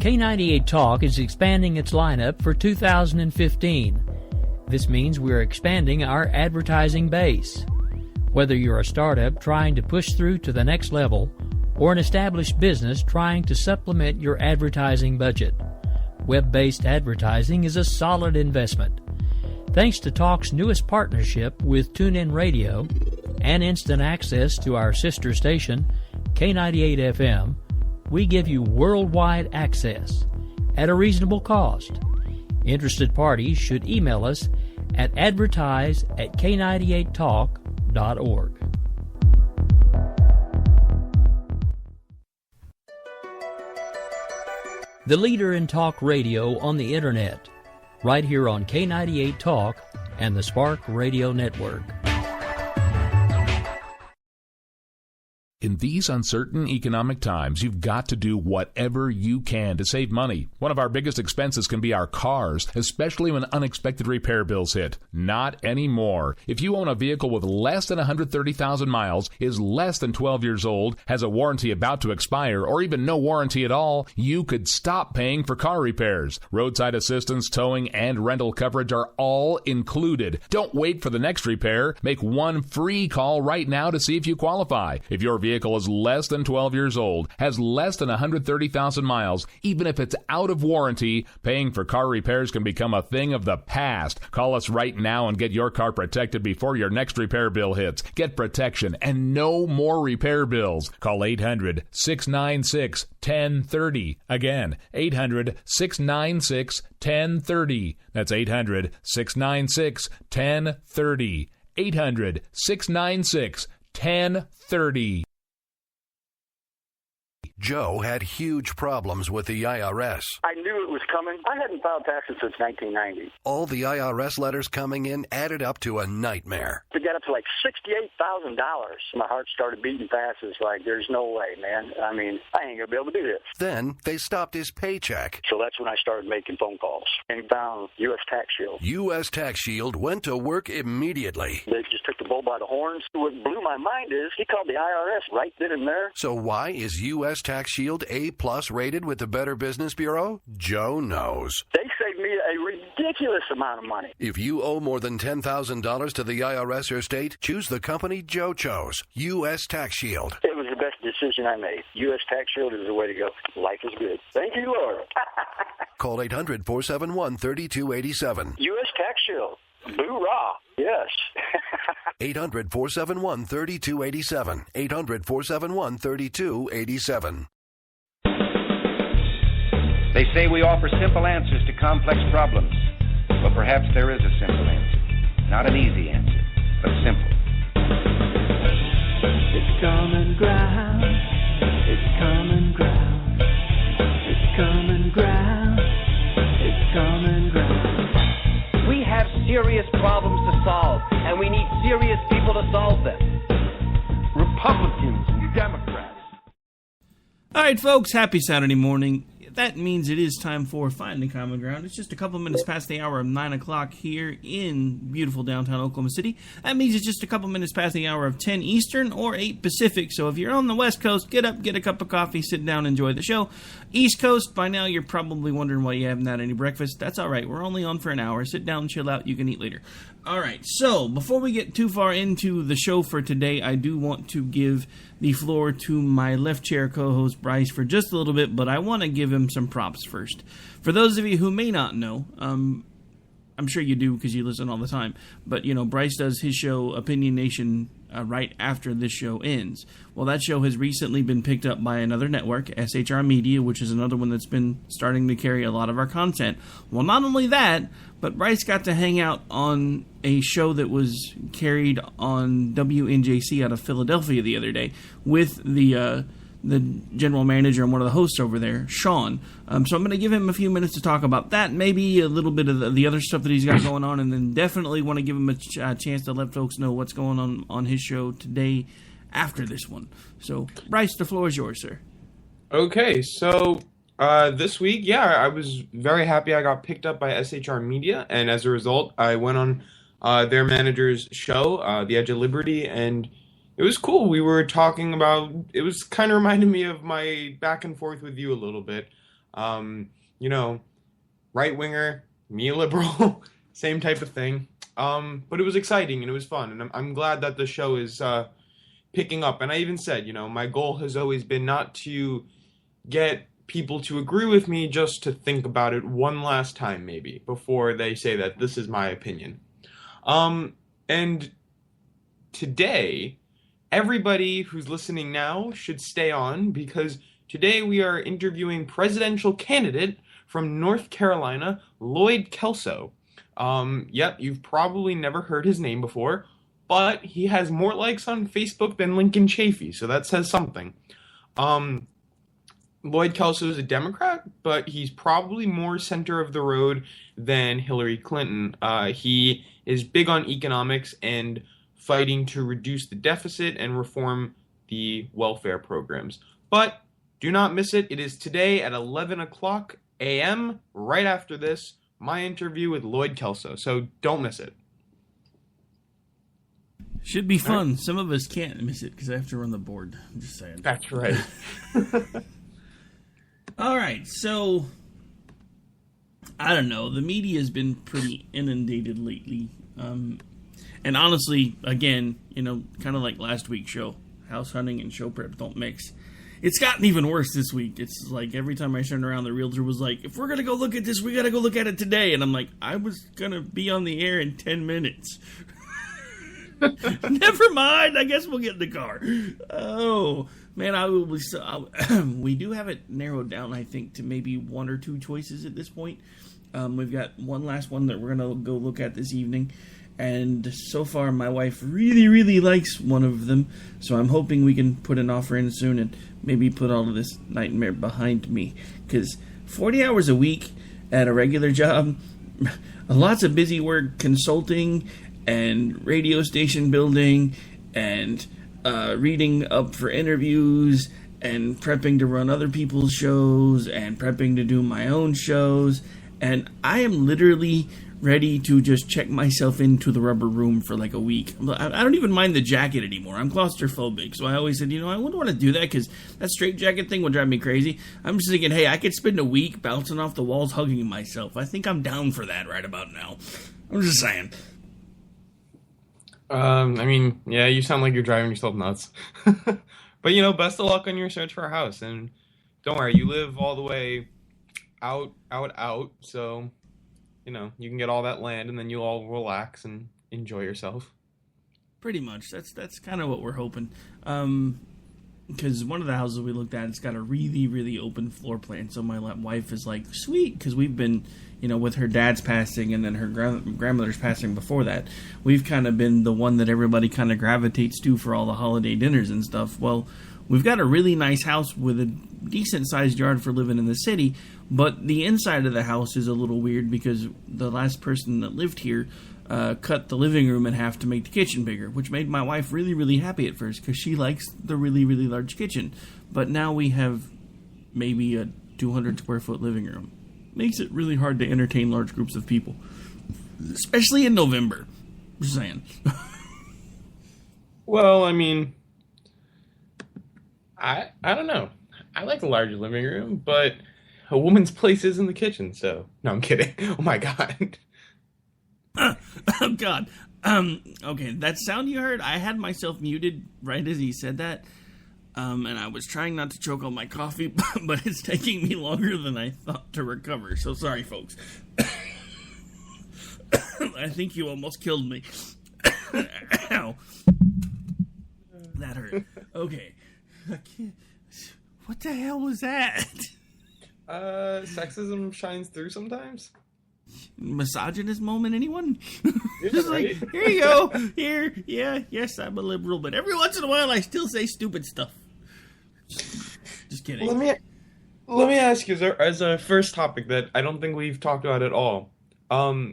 K98 Talk is expanding its lineup for 2015. This means we're expanding our advertising base. Whether you're a startup trying to push through to the next level or an established business trying to supplement your advertising budget, web-based advertising is a solid investment. Thanks to Talk's newest partnership with TuneIn Radio and instant access to our sister station, K98 FM, we give you worldwide access at a reasonable cost. Interested parties should email us at advertise@k98talk.org. The leader in talk radio on the Internet, right here on K98 Talk and the Spark Radio Network. In these uncertain economic times, you've got to do whatever you can to save money. One of our biggest expenses can be our cars, especially when unexpected repair bills hit. Not anymore. If you own a vehicle with less than 130,000 miles, is less than 12 years old, has a warranty about to expire, or even no warranty at all, you could stop paying for car repairs. Roadside assistance, towing, and rental coverage are all included. Don't wait for the next repair. Make one free call right now to see if you qualify. If your vehicle is less than 12 years old, has less than 130,000 miles, even if it's out of warranty, paying for car repairs can become a thing of the past. Call us right now and get your car protected before your next repair bill hits. Get protection and no more repair bills. Call 800-696-1030. Again, 800-696-1030. That's 800-696-1030. 800-696-1030. Joe had huge problems with the IRS. I knew it was coming. I hadn't filed taxes since 1990. All the IRS letters coming in added up to a nightmare. To get up to like $68,000, my heart started beating fast. It's like, there's no way, man. I mean, I ain't going to be able to do this. Then they stopped his paycheck. So that's when I started making phone calls and found U.S. Tax Shield. U.S. Tax Shield went to work immediately. They just took the bull by the horns. What blew my mind is he called the IRS right then and there. So why is U.S. Tax Shield A+ rated with the Better Business Bureau? Joe knows. They saved me a ridiculous amount of money. If you owe more than $10,000 to the IRS or state, choose the company Joe chose, U.S. Tax Shield. It was the best decision I made. U.S. Tax Shield is the way to go. Life is good. Thank you, Lord. Call 800-471-3287. U.S. Tax Shield. Boo-rah. Yes. 800-471-3287. 800-471-3287. They say we offer simple answers to complex problems. But perhaps there is a simple answer. Not an easy answer, but simple. It's common ground. It's common ground. It's common ground. It's common ground. We have serious problems to solve, and we need serious people to solve them. Republicans and Democrats. All right, folks, happy Saturday morning. That means it is time for Finding Common Ground. It's just a couple minutes past the hour of 9 o'clock here in beautiful downtown Oklahoma City. That means it's just a couple minutes past the hour of 10 Eastern or 8 Pacific. So if you're on the West Coast, get up, get a cup of coffee, sit down, enjoy the show. East Coast, by now you're probably wondering why you haven't had any breakfast. That's all right. We're only on for an hour. Sit down, chill out. You can eat later. All right, so before we get too far into the show for today, I do want to give the floor to my left chair co-host, Bryce, for just a little bit, but I want to give him some props first. For those of you who may not know, I'm sure you do because you listen all the time, but, you know, Bryce does his show, Opinion Nation, right after this show ends. Well, that show has recently been picked up by another network, SHR Media, which is another one that's been starting to carry a lot of our content. Well, not only that, but Bryce got to hang out on a show that was carried on WNJC out of Philadelphia the other day with the general manager and one of the hosts over there, Sean. So I'm going to give him a few minutes to talk about that, maybe a little bit of the other stuff that he's got going on, and then definitely want to give him a chance to let folks know what's going on his show today after this one. So, Bryce, the floor is yours, sir. Okay, so this week, I was very happy I got picked up by SHR Media, and as a result, I went on their manager's show, The Edge of Liberty, and it was cool. We were talking about, it was kind of reminding me of my back and forth with you a little bit. Right winger, me a liberal, same type of thing. But it was exciting and it was fun, and I'm glad that the show is picking up. And I even said, my goal has always been not to get people to agree with me, just to think about it one last time maybe before they say that this is my opinion. And today, everybody who's listening now should stay on, because today we are interviewing presidential candidate from North Carolina, Lloyd Kelso. Yep, you've probably never heard his name before, but he has more likes on Facebook than Lincoln Chafee, so that says something. Lloyd Kelso is a Democrat, but he's probably more center of the road than Hillary Clinton. He is big on economics and fighting to reduce the deficit and reform the welfare programs. But do not miss it. It is today at 11 o'clock a.m., right after this, my interview with Lloyd Kelso. So don't miss it. Should be fun. Some of us can't miss it because I have to run the board. I'm just saying. That's right. All right, so I don't know. The media has been pretty inundated lately. And honestly, again, kind of like last week's show, house hunting and show prep don't mix. It's gotten even worse this week. It's like every time I turn around, the realtor was like, if we're going to go look at this, we got to go look at it today. And I'm like, I was going to be on the air in 10 minutes. Never mind. I guess we'll get in the car. Oh, man, we do have it narrowed down, I think, to maybe one or two choices at this point. We've got one last one that we're going to go look at this evening. And so far, my wife really, really likes one of them. So I'm hoping we can put an offer in soon and maybe put all of this nightmare behind me. Because 40 hours a week at a regular job, lots of busy work, consulting and radio station building and reading up for interviews and prepping to run other people's shows and prepping to do my own shows. And I am literally ready to just check myself into the rubber room for like a week. I don't even mind the jacket anymore. I'm claustrophobic, so I always said, I wouldn't want to do that because that straitjacket thing would drive me crazy. I'm just thinking, hey, I could spend a week bouncing off the walls, hugging myself. I think I'm down for that right about now. I'm just saying. Yeah, you sound like you're driving yourself nuts. But, best of luck on your search for a house. And don't worry, you live all the way out, so you can get all that land and then you'll all relax and enjoy yourself. Pretty much. That's kind of what we're hoping. Because one of the houses we looked at, it's got a really, really open floor plan. So my wife is like, sweet, because we've been, with her dad's passing and then her grandmother's passing before that, we've kind of been the one that everybody kind of gravitates to for all the holiday dinners and stuff. Well, we've got a really nice house with a decent-sized yard for living in the city, but the inside of the house is a little weird because the last person that lived here cut the living room in half to make the kitchen bigger, which made my wife really, really happy at first because she likes the really, really large kitchen. But now we have maybe a 200-square-foot living room. Makes it really hard to entertain large groups of people, especially in November. Just saying. Well, I don't know. I like a large living room, but a woman's place is in the kitchen, so... No, I'm kidding. Oh, my God. Oh, God. Okay, that sound you heard, I had myself muted right as he said that, and I was trying not to choke on my coffee, but it's taking me longer than I thought to recover, so sorry, folks. I think you almost killed me. Ow. That hurt. Okay. What the hell was that? Sexism shines through sometimes. Misogynist moment, anyone? Yeah, Just right? like, here you go. Here, yeah, yes, I'm a liberal, but every once in a while I still say stupid stuff. Just kidding. Let me ask you as a first topic that I don't think we've talked about at all.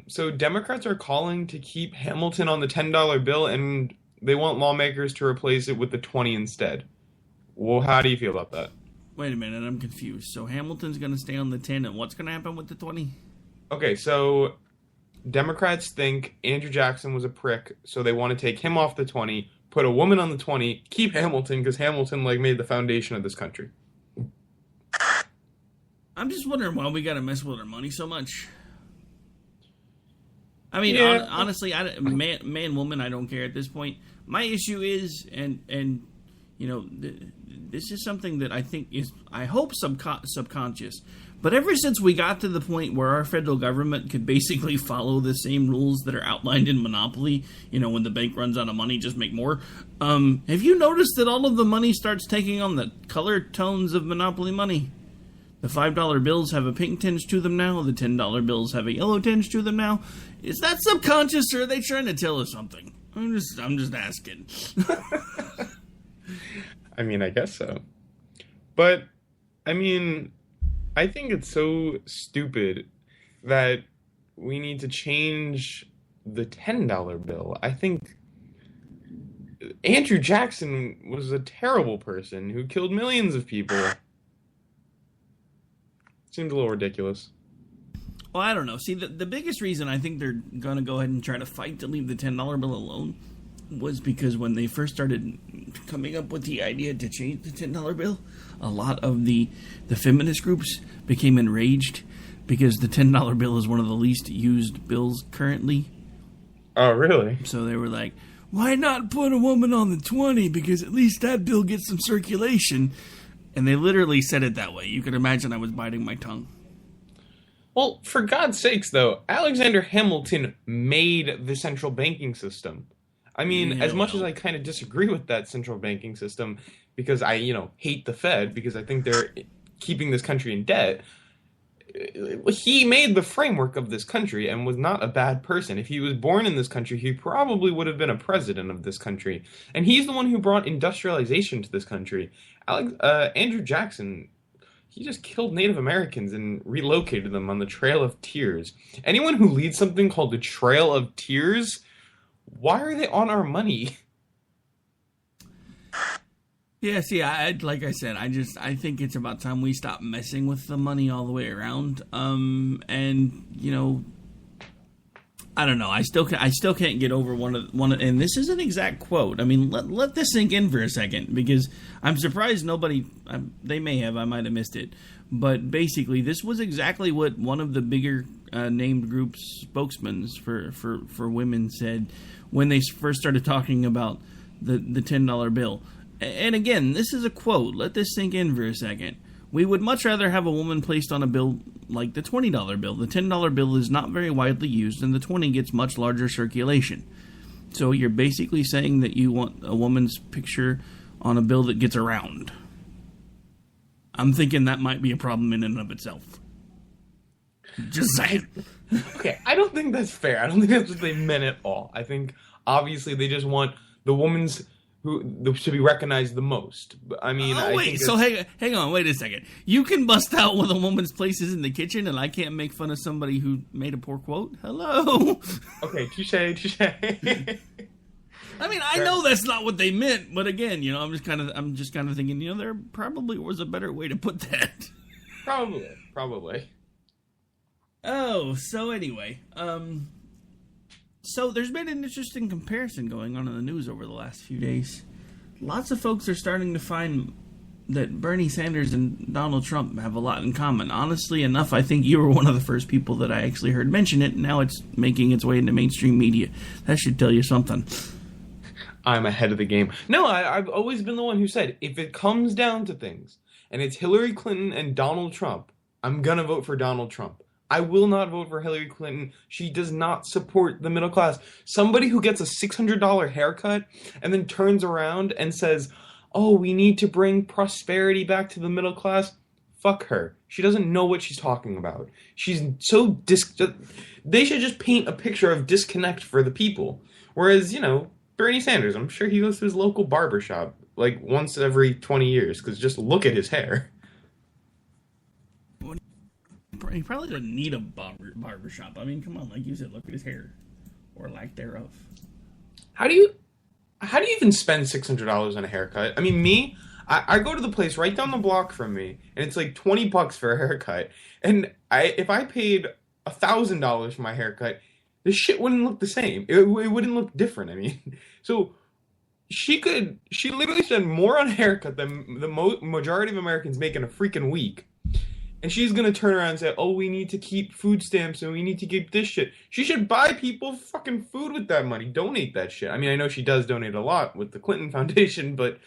So Democrats are calling to keep Hamilton on the $10 bill, and they want lawmakers to replace it with the 20 instead. Well, how do you feel about that? Wait a minute, I'm confused. So Hamilton's going to stay on the 10, and what's going to happen with the 20? Okay, so Democrats think Andrew Jackson was a prick, so they want to take him off the 20, put a woman on the 20, keep Hamilton, because Hamilton, made the foundation of this country. I'm just wondering why we got to mess with our money so much. I mean, honestly, man, woman, I don't care at this point. My issue is, and you know, this is something that I think is, I hope, subconscious. But ever since we got to the point where our federal government could basically follow the same rules that are outlined in Monopoly, you know, when the bank runs out of money, just make more. Have you noticed that all of the money starts taking on the color tones of Monopoly money? The $5 bills have a pink tinge to them now. The $10 bills have a yellow tinge to them now. Is that subconscious, or are they trying to tell us something? I'm just asking. I mean, I guess so. But, I mean, I think it's so stupid that we need to change the $10 bill. I think Andrew Jackson was a terrible person who killed millions of people. Seems a little ridiculous. Well, I don't know. See, the biggest reason I think they're going to go ahead and try to fight to leave the $10 bill alone was because when they first started coming up with the idea to change the $10 bill, a lot of the feminist groups became enraged because the $10 bill is one of the least used bills currently. Oh, really? So they were like, why not put a woman on the 20? Because at least that bill gets some circulation. And they literally said it that way. You could imagine I was biting my tongue. Well, for God's sakes, though, Alexander Hamilton made the central banking system. I mean, as much as I kind of disagree with that central banking system, because I, hate the Fed, because I think they're keeping this country in debt, he made the framework of this country and was not a bad person. If he was born in this country, he probably would have been a president of this country. And he's the one who brought industrialization to this country. Andrew Jackson, he just killed Native Americans and relocated them on the Trail of Tears. Anyone who leads something called the Trail of Tears, why are they on our money? Yeah, see, like I said, I think it's about time we stop messing with the money all the way around. And I don't know. I still can't get over one of, and this is an exact quote. I mean, let this sink in for a second, because I'm surprised nobody. They may have. I might have missed it, but basically, this was exactly what one of the bigger named groups spokesmen for women said when they first started talking about the $10 bill. And again, this is a quote. Let this sink in for a second. We would much rather have a woman placed on a bill like the $20 bill. The $10 bill is not very widely used, and the 20 gets much larger circulation. So you're basically saying that you want a woman's picture on a bill that gets around. I'm thinking that might be a problem in and of itself. Just saying. Okay, I don't think that's fair. I don't think that's what they meant at all. I think, obviously, they just want the woman's who should be recognized the most. I mean, hang on, wait a second. You can bust out what a woman's place is in the kitchen, and I can't make fun of somebody who made a poor quote? Hello? Okay, touche. I mean, I know that's not what they meant, but again, I'm just kind of thinking, there probably was a better way to put that. Probably. Oh, so anyway, so there's been an interesting comparison going on in the news over the last few days. Lots of folks are starting to find that Bernie Sanders and Donald Trump have a lot in common. Honestly enough, I think you were one of the first people that I actually heard mention it, and now it's making its way into mainstream media. That should tell you something. I'm ahead of the game. No, I've always been the one who said, if it comes down to things, and it's Hillary Clinton and Donald Trump, I'm gonna vote for Donald Trump. I will not vote for Hillary Clinton. She does not support the middle class. Somebody who gets a $600 haircut and then turns around and says, oh, we need to bring prosperity back to the middle class. Fuck her. She doesn't know what she's talking about. She's so they should just paint a picture of disconnect for the people. Whereas, Bernie Sanders, I'm sure he goes to his local barbershop like once every 20 years, because just look at his hair. He probably doesn't need a barbershop. I mean, come on, like you said, look at his hair. Or lack thereof. How do you even spend $600 on a haircut? I mean, I go to the place right down the block from me, and it's like $20 for a haircut. And if I paid $1,000 for my haircut, this shit wouldn't look the same. It wouldn't look different, I mean. So she literally spent more on a haircut than the majority of Americans make in a freaking week. And she's going to turn around and say, oh, we need to keep food stamps and we need to keep this shit. She should buy people fucking food with that money. Donate that shit. I mean, I know she does donate a lot with the Clinton Foundation, but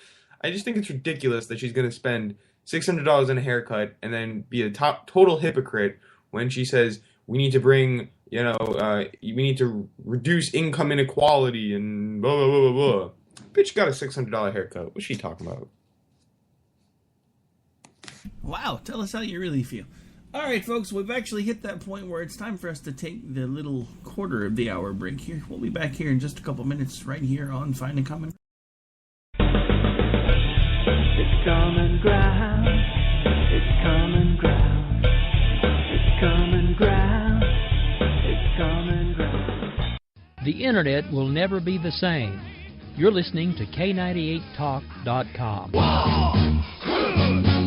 I just think it's ridiculous that she's going to spend $600 on a haircut and then be a total hypocrite when she says we need to bring, we need to reduce income inequality and blah, blah, blah, blah, blah. Bitch got a $600 haircut. What's she talking about? Wow, tell us how you really feel. All right, folks, we've actually hit that point where it's time for us to take the little quarter of the hour break here. We'll be back here in just a couple minutes right here on Finding Common. It's common ground. It's common ground. It's common ground. It's common ground. The internet will never be the same. You're listening to K98Talk.com. Whoa!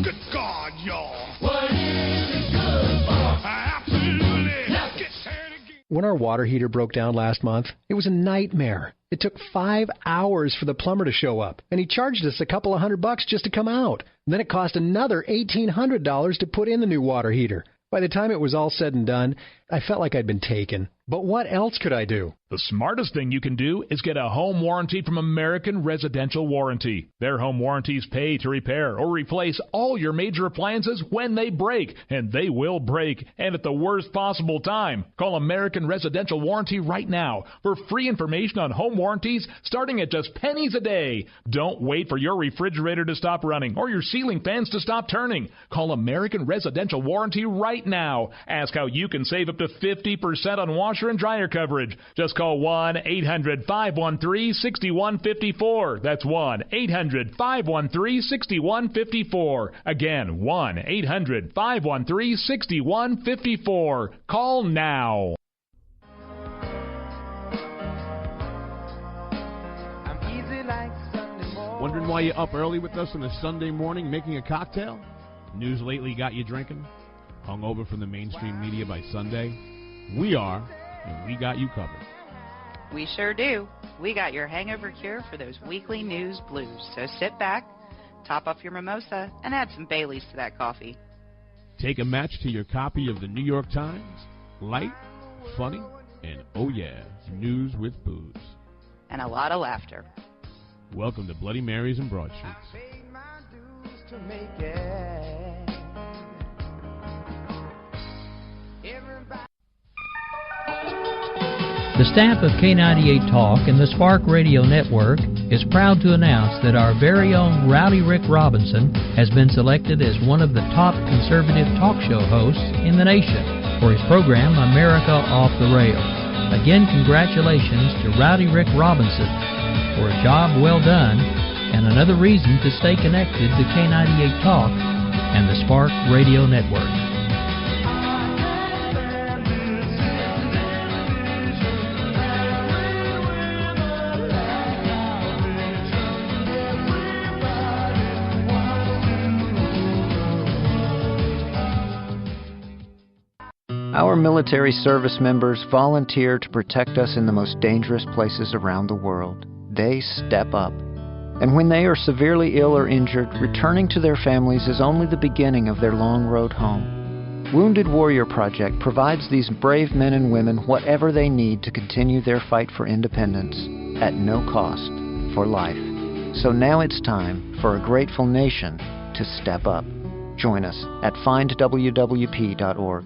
Good God, y'all! What is it good for? Absolutely! Now get started again. When our water heater broke down last month, it was a nightmare. It took 5 hours for the plumber to show up, and he charged us a couple of $100 just to come out. And then it cost another $1,800 to put in the new water heater. By the time it was all said and done, I felt like I'd been taken. But what else could I do? The smartest thing you can do is get a home warranty from American Residential Warranty. Their home warranties pay to repair or replace all your major appliances when they break, and they will break, and at the worst possible time. Call American Residential Warranty right now for free information on home warranties starting at just pennies a day. Don't wait for your refrigerator to stop running or your ceiling fans to stop turning. Call American Residential Warranty right now. Ask how you can save up to 50% on washer and dryer coverage. Just call 1-800-513-6154. That's 1-800-513-6154. Again, 1-800-513-6154. Call now. Wondering why you're up early with us on a Sunday morning making a cocktail? News lately got you drinking? Hung over from the mainstream media by Sunday? We are, and we got you covered. We sure do. We got your hangover cure for those weekly news blues. So sit back, top off your mimosa, and add some Baileys to that coffee. Take a match to your copy of the New York Times. Light, funny, and oh yeah, news with booze. And a lot of laughter. Welcome to Bloody Marys and Broadsheets. The staff of K98 Talk and the Spark Radio Network is proud to announce that our very own Rowdy Rick Robinson has been selected as one of the top conservative talk show hosts in the nation for his program America Off the Rails. Again, congratulations to Rowdy Rick Robinson for a job well done and another reason to stay connected to K98 Talk and the Spark Radio Network. Our military service members volunteer to protect us in the most dangerous places around the world. They step up. And when they are severely ill or injured, returning to their families is only the beginning of their long road home. Wounded Warrior Project provides these brave men and women whatever they need to continue their fight for independence at no cost for life. So now it's time for a grateful nation to step up. Join us at findwwp.org.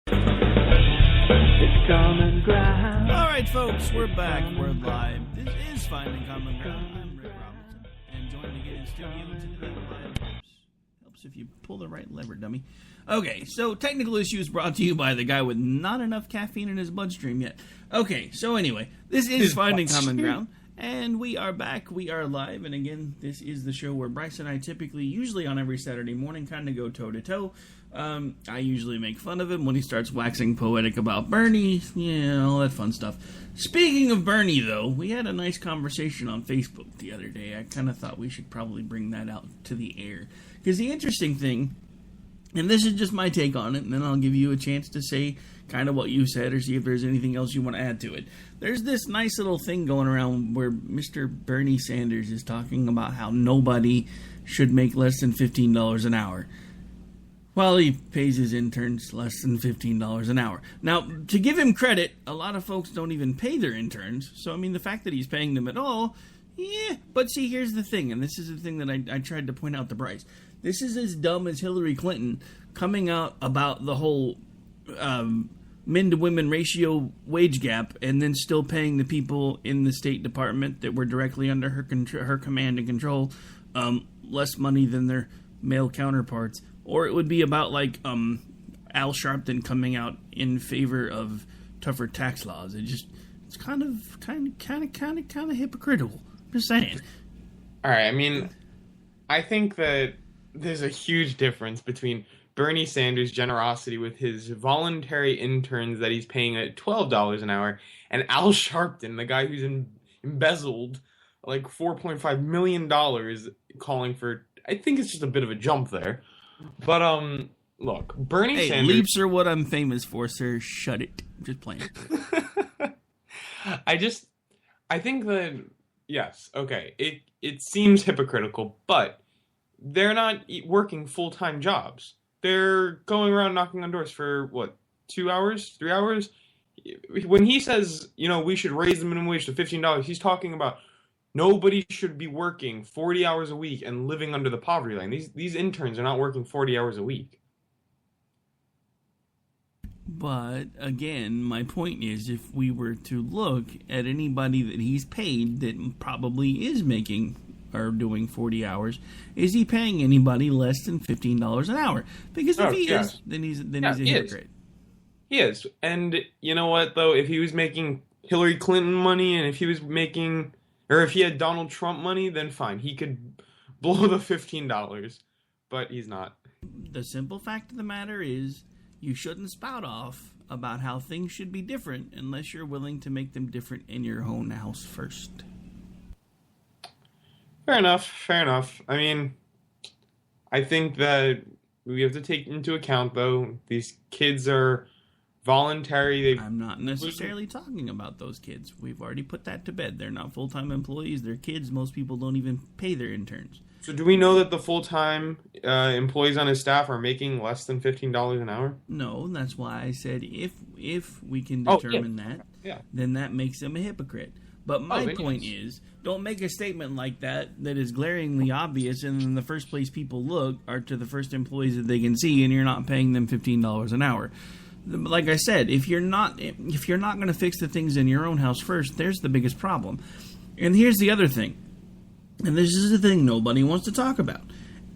It's common ground. All right, folks, we're back. We're live. This is Finding Common Ground. I'm Rick Robinson, and joining me again in studio today helps if you pull the right lever, dummy. Okay, so technical issues brought to you by the guy with not enough caffeine in his bloodstream yet. Okay, so anyway, this is Finding Common Ground, and we are back. We are live, and again, this is the show where Bryce and I usually on every Saturday morning, kind of go toe-to-toe. I usually make fun of him when he starts waxing poetic about Bernie, all that fun stuff. Speaking of Bernie, though, we had a nice conversation on Facebook the other day. I kind of thought we should probably bring that out to the air. Because the interesting thing, and this is just my take on it, and then I'll give you a chance to say kind of what you said or see if there's anything else you want to add to it. There's this nice little thing going around where Mr. Bernie Sanders is talking about how nobody should make less than $15 an hour. Well, he pays his interns less than $15 an hour. Now, to give him credit, a lot of folks don't even pay their interns. So, I mean, the fact that he's paying them at all, yeah. But see, here's the thing, and this is the thing that I tried to point out to Bryce. This is as dumb as Hillary Clinton coming out about the whole men-to-women ratio wage gap and then still paying the people in the State Department that were directly under her command and control less money than their male counterparts. Or it would be about like Al Sharpton coming out in favor of tougher tax laws. It's kind of hypocritical. Just saying. All right. I mean, I think that there's a huge difference between Bernie Sanders' generosity with his voluntary interns that he's paying at $12 an hour, and Al Sharpton, the guy who's embezzled like $4.5 million, calling for. I think it's just a bit of a jump there. But, look, Bernie Sanders... leaps are what I'm famous for, sir. Shut it. I'm just playing. I think that, yes, okay, it seems hypocritical, but they're not working full-time jobs. They're going around knocking on doors for, 2 hours? 3 hours? When he says, we should raise the minimum wage to $15, he's talking about nobody should be working 40 hours a week and living under the poverty line. These interns are not working 40 hours a week. But, again, my point is, if we were to look at anybody that he's paid that probably is making or doing 40 hours, is he paying anybody less than $15 an hour? Because if he is, then he's a hypocrite. He is. And you know what, though? If he was making Hillary Clinton money and if he was making... Or if he had Donald Trump money, then fine. He could blow the $15. But he's not. The simple fact of the matter is, you shouldn't spout off about how things should be different unless you're willing to make them different in your own house first. Fair enough. I mean, I think that we have to take into account, though, these kids are voluntary. I'm not necessarily talking about those kids. We've already put that to bed. They're not full-time employees. They're kids. Most people don't even pay their interns. So do we know that the full-time employees on his staff are making less than $15 an hour? No, that's why I said if we can determine that, then that makes them a hypocrite. But my point is, don't make a statement like that is glaringly obvious, and in the first place people look are to the first employees that they can see, and you're not paying them $15 an hour. Like I said, if you're not going to fix the things in your own house first, there's the biggest problem. And here's the other thing, and this is the thing nobody wants to talk about.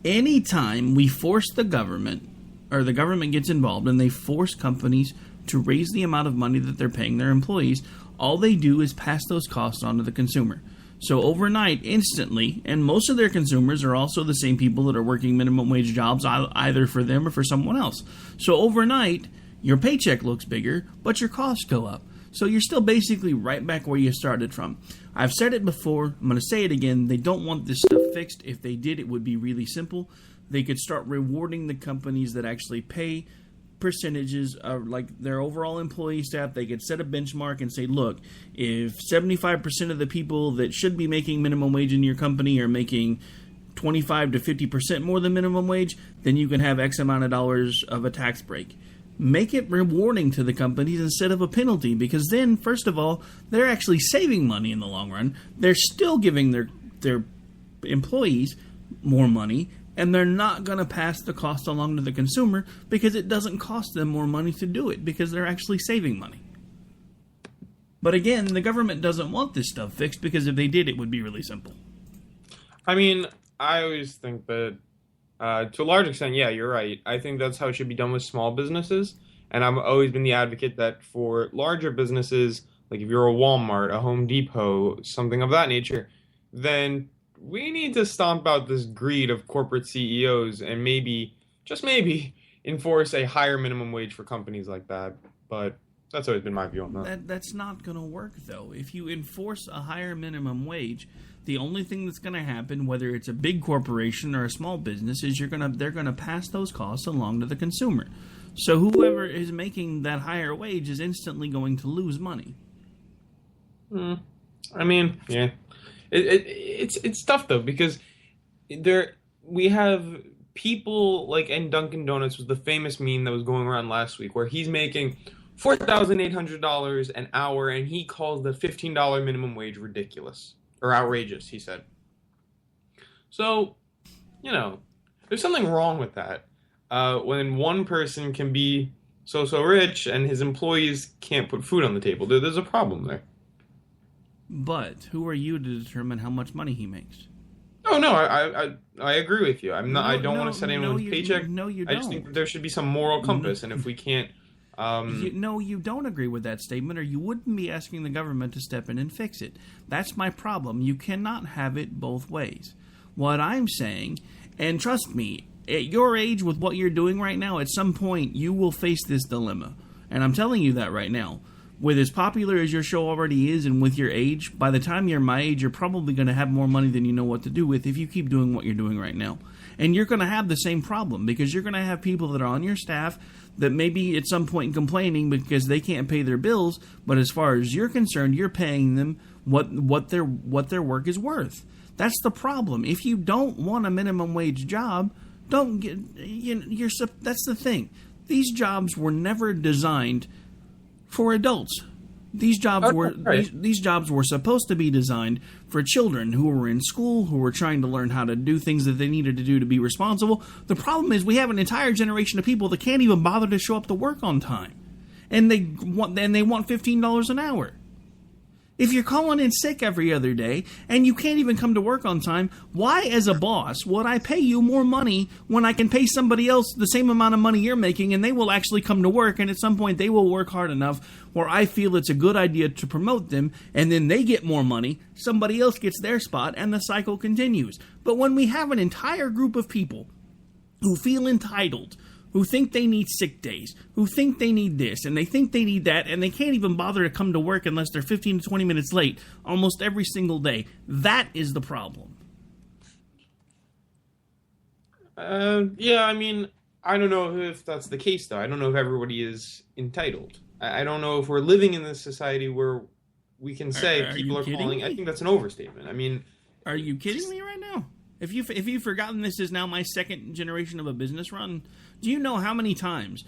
Anytime we force the government, or the government gets involved, and they force companies to raise the amount of money that they're paying their employees, all they do is pass those costs on to the consumer. So overnight, instantly, and most of their consumers are also the same people that are working minimum wage jobs, either for them or for someone else. So overnight, your paycheck looks bigger, but your costs go up. So you're still basically right back where you started from. I've said it before. I'm going to say it again. They don't want this stuff fixed. If they did, it would be really simple. They could start rewarding the companies that actually pay percentages of like their overall employee staff. They could set a benchmark and say, look, if 75% of the people that should be making minimum wage in your company are making 25 to 50% more than minimum wage, then you can have X amount of dollars of a tax break. Make it rewarding to the companies instead of a penalty, because then, first of all, they're actually saving money in the long run. They're still giving their employees more money, and they're not going to pass the cost along to the consumer because it doesn't cost them more money to do it because they're actually saving money. But again, the government doesn't want this stuff fixed because if they did, it would be really simple. I mean, I always think that to a large extent, yeah, you're right. I think that's how it should be done with small businesses. And I've always been the advocate that for larger businesses, like if you're a Walmart, a Home Depot, something of that nature, then we need to stomp out this greed of corporate CEOs and maybe, just maybe, enforce a higher minimum wage for companies like that. But that's always been my view on that. That's not going to work, though. If you enforce a higher minimum wage, the only thing that's going to happen, whether it's a big corporation or a small business, is they're going to pass those costs along to the consumer. So whoever is making that higher wage is instantly going to lose money. I mean, yeah, it's tough though, because we have people like, and Dunkin' Donuts was the famous meme that was going around last week, where he's making $4,800 an hour, and he calls the $15 minimum wage ridiculous or outrageous. He said. So, there's something wrong with that. When one person can be so rich and his employees can't put food on the table, there's a problem there. But who are you to determine how much money he makes? Oh no, I agree with you. I don't want to set anyone's paycheck. No, you don't. I just think that there should be some moral compass, and if we can't, you don't agree with that statement, or you wouldn't be asking the government to step in and fix it. That's my problem. You cannot have it both ways. What I'm saying, and trust me, at your age, with what you're doing right now, at some point you will face this dilemma, and I'm telling you that right now. With as popular as your show already is, and with your age, by the time you're my age, you're probably going to have more money than you know what to do with if you keep doing what you're doing right now. And you're going to have the same problem, because you're going to have people that are on your staff that maybe at some point complaining because they can't pay their bills, but as far as you're concerned, you're paying them what their work is worth. That's the problem. If you don't want a minimum wage job, don't get. That's the thing. These jobs were never designed for adults. These jobs these jobs were supposed to be designed for children who were in school, who were trying to learn how to do things that they needed to do to be responsible. The problem is we have an entire generation of people that can't even bother to show up to work on time, and they want $15 an hour. If you're calling in sick every other day and you can't even come to work on time, why, as a boss, would I pay you more money when I can pay somebody else the same amount of money you're making, and they will actually come to work, and at some point they will work hard enough where I feel it's a good idea to promote them, and then they get more money, somebody else gets their spot, and the cycle continues. But when we have an entire group of people who feel entitled, who think they need sick days, who think they need this, and they think they need that, and they can't even bother to come to work unless they're 15 to 20 minutes late almost every single day. That is the problem. Yeah, I mean, I don't know if that's the case, though. I don't know if everybody is entitled. I don't know if we're living in this society where we can say people are calling. I think that's an overstatement. I mean... Are you kidding me right now? If you've forgotten this is now my second generation of a business run, do you know how many times,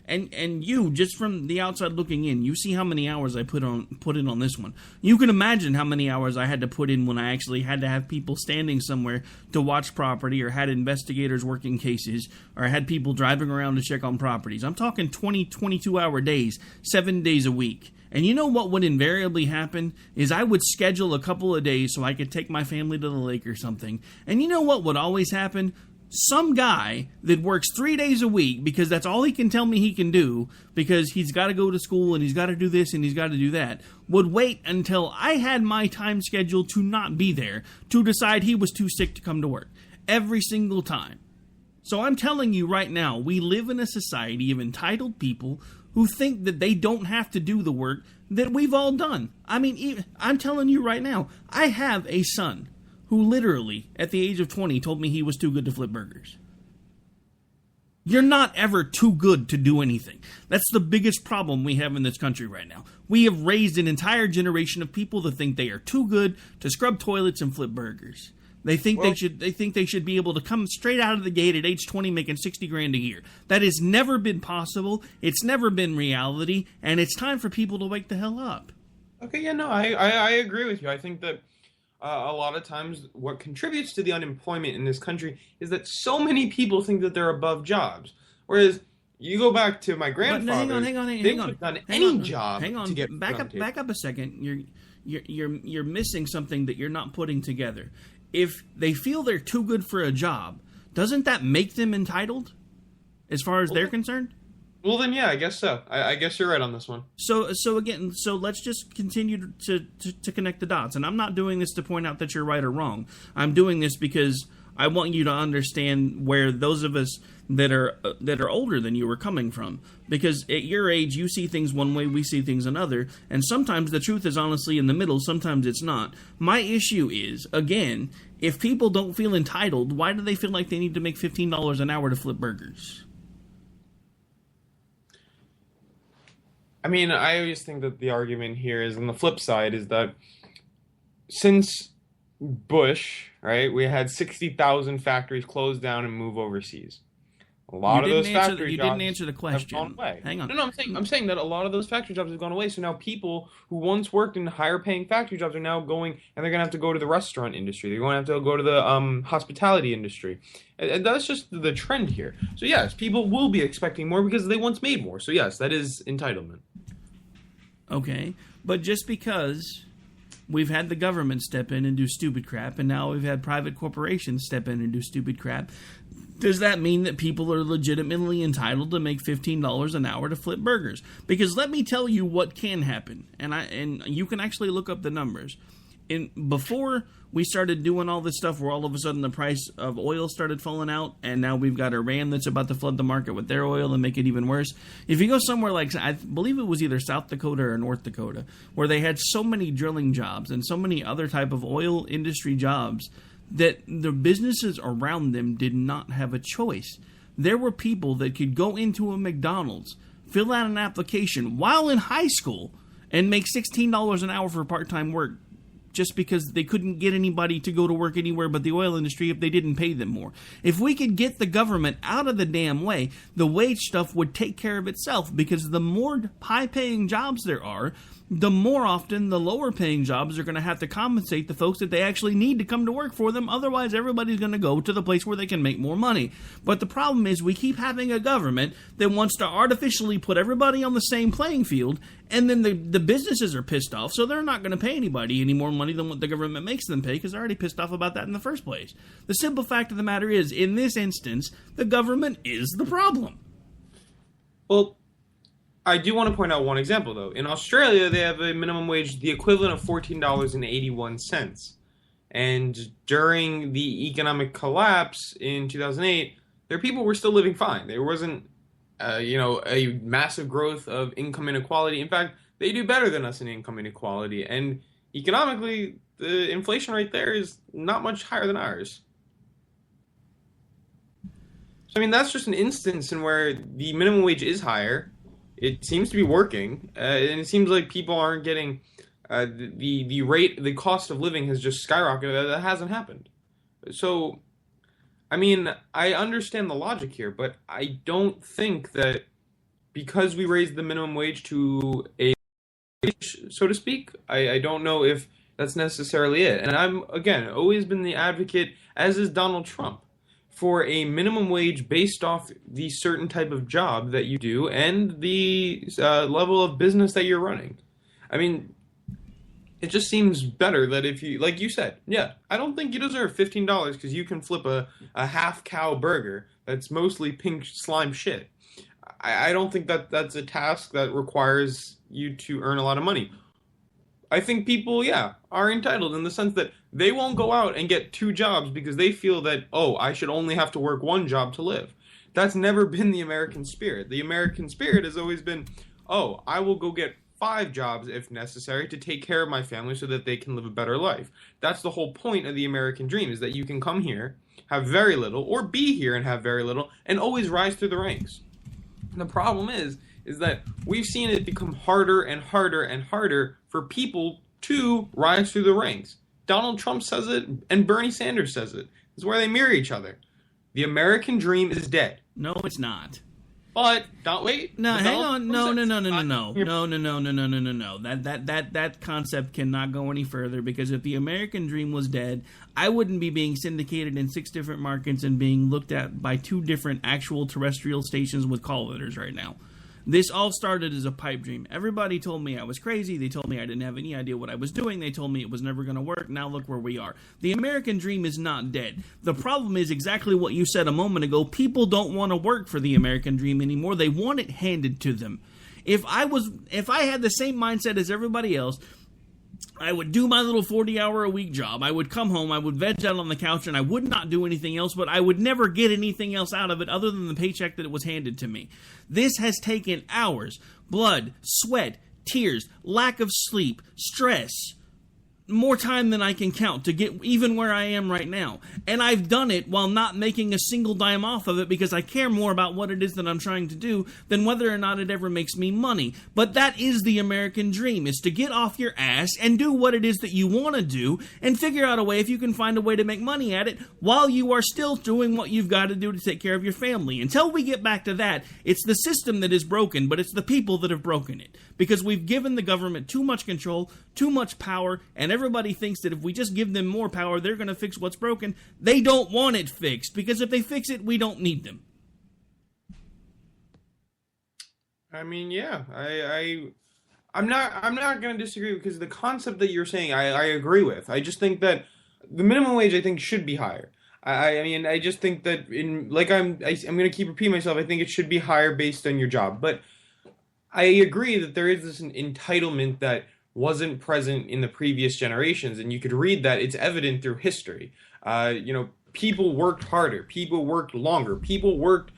and you, just from the outside looking in, you see how many hours I put in on this one. You can imagine how many hours I had to put in when I actually had to have people standing somewhere to watch property, or had investigators working cases, or had people driving around to check on properties. I'm talking 20, 22-hour days, 7 days a week. And you know what would invariably happen is I would schedule a couple of days so I could take my family to the lake or something. And you know what would always happen? Some guy that works 3 days a week, because that's all he can tell me he can do, because he's got to go to school and he's got to do this and he's got to do that, would wait until I had my time scheduled to not be there to decide he was too sick to come to work. Every single time. So I'm telling you right now, we live in a society of entitled people who think that they don't have to do the work that we've all done. I mean, I'm telling you right now, I have a son who literally, at the age of 20, told me he was too good to flip burgers. You're not ever too good to do anything. That's the biggest problem we have in this country right now. We have raised an entire generation of people that think they are too good to scrub toilets and flip burgers. They think they should be able to come straight out of the gate at age 20 making $60,000 a year. That has never been possible. It's never been reality, and it's time for people to wake the hell up. Okay, yeah, no, I agree with you. I think that a lot of times what contributes to the unemployment in this country is that so many people think that they're above jobs. Whereas you go back to my grandfather, they would have done any job to get back up a second. You're missing something that you're not putting together. If they feel they're too good for a job, doesn't that make them entitled as far as they're concerned? Well, then, yeah, I guess so. I guess you're right on this one. So let's just continue to connect the dots. And I'm not doing this to point out that you're right or wrong. I'm doing this because I want you to understand where those of us that are older than you are coming from. Because at your age, you see things one way, we see things another. And sometimes the truth is honestly in the middle, sometimes it's not. My issue is, again, if people don't feel entitled, why do they feel like they need to make $15 an hour to flip burgers? I mean, I always think that the argument here is, on the flip side, is that since Bush, right, we had 60,000 factories close down and move overseas. A lot of those factory jobs didn't answer the question. have gone away. Hang on. No, I'm saying that a lot of those factory jobs have gone away. So now people who once worked in higher paying factory jobs are now going, and they're going to have to go to the restaurant industry. They're going to have to go to the hospitality industry. And that's just the trend here. So yes, people will be expecting more because they once made more. So yes, that is entitlement. Okay, but just because we've had the government step in and do stupid crap, and now we've had private corporations step in and do stupid crap, does that mean that people are legitimately entitled to make $15 an hour to flip burgers? Because let me tell you what can happen, and you can actually look up the numbers. Before we started doing all this stuff where all of a sudden the price of oil started falling out, and now we've got Iran that's about to flood the market with their oil and make it even worse. If you go somewhere like, I believe it was either South Dakota or North Dakota, where they had so many drilling jobs and so many other type of oil industry jobs that the businesses around them did not have a choice. There were people that could go into a McDonald's, fill out an application while in high school, and make $16 an hour for part-time work just because they couldn't get anybody to go to work anywhere but the oil industry if they didn't pay them more. If we could get the government out of the damn way, the wage stuff would take care of itself, because the more high-paying jobs there are, the more often the lower-paying jobs are going to have to compensate the folks that they actually need to come to work for them. Otherwise, everybody's going to go to the place where they can make more money. But the problem is we keep having a government that wants to artificially put everybody on the same playing field, and then the businesses are pissed off, so they're not going to pay anybody any more money than what the government makes them pay, because they're already pissed off about that in the first place. The simple fact of the matter is, in this instance, the government is the problem. Well, I do want to point out one example, though. In Australia, they have a minimum wage, the equivalent of $14.81. And during the economic collapse in 2008, their people were still living fine. There wasn't, a massive growth of income inequality. In fact, they do better than us in income inequality. And economically, the inflation rate there is not much higher than ours. So, I mean, that's just an instance in where the minimum wage is higher. It seems to be working, and it seems like people aren't getting the cost of living has just skyrocketed. That hasn't happened. So, I mean, I understand the logic here, but I don't think that because we raised the minimum wage to a wage, so to speak, I don't know if that's necessarily it. And I'm, again, always been the advocate, as is Donald Trump, for a minimum wage based off the certain type of job that you do and the level of business that you're running. I mean, it just seems better that if you, like you said, yeah, I don't think you deserve $15 because you can flip a half-cow burger that's mostly pink slime shit. I don't think that that's a task that requires you to earn a lot of money. I think people, are entitled in the sense that they won't go out and get 2 jobs because they feel that, I should only have to work 1 job to live. That's never been the American spirit. The American spirit has always been, I will go get 5 jobs if necessary to take care of my family so that they can live a better life. That's the whole point of the American dream, is that you can come here, have very little, or be here and have very little, and always rise through the ranks. And the problem is that we've seen it become harder and harder and harder for people to rise through the ranks. Donald Trump says it, and Bernie Sanders says it. This is where they mirror each other. The American dream is dead. No, it's not. But don't wait. No, hang on. No. That concept cannot go any further, because if the American dream was dead, I wouldn't be being syndicated in 6 different markets and being looked at by 2 different actual terrestrial stations with call letters right now. This all started as a pipe dream. Everybody told me I was crazy. They told me I didn't have any idea what I was doing. They told me it was never going to work. Now look where we are. The American dream is not dead. The problem is exactly what you said a moment ago. People don't want to work for the American dream anymore. They want it handed to them. If I had the same mindset as everybody else, I would do my little 40-hour-a-week job. I would come home, I would veg out on the couch, and I would not do anything else, but I would never get anything else out of it other than the paycheck that it was handed to me. This has taken hours, blood, sweat, tears, lack of sleep, stress, more time than I can count to get even where I am right now. And I've done it while not making a single dime off of it because I care more about what it is that I'm trying to do than whether or not it ever makes me money. But that is the American dream, is to get off your ass and do what it is that you want to do and figure out a way if you can find a way to make money at it while you are still doing what you've got to do to take care of your family. Until we get back to that, it's the system that is broken, but it's the people that have broken it. Because we've given the government too much control, too much power, and everybody thinks that if we just give them more power, they're going to fix what's broken. They don't want it fixed, because if they fix it, we don't need them. I mean, yeah, I'm not going to disagree, because the concept that you're saying, I agree with. I just think that the minimum wage, I think, should be higher. I mean, I just think that I'm going to keep repeating myself. I think it should be higher based on your job, but I agree that there is this entitlement that wasn't present in the previous generations, and you could read that. It's evident through history. People worked harder, people worked longer, people worked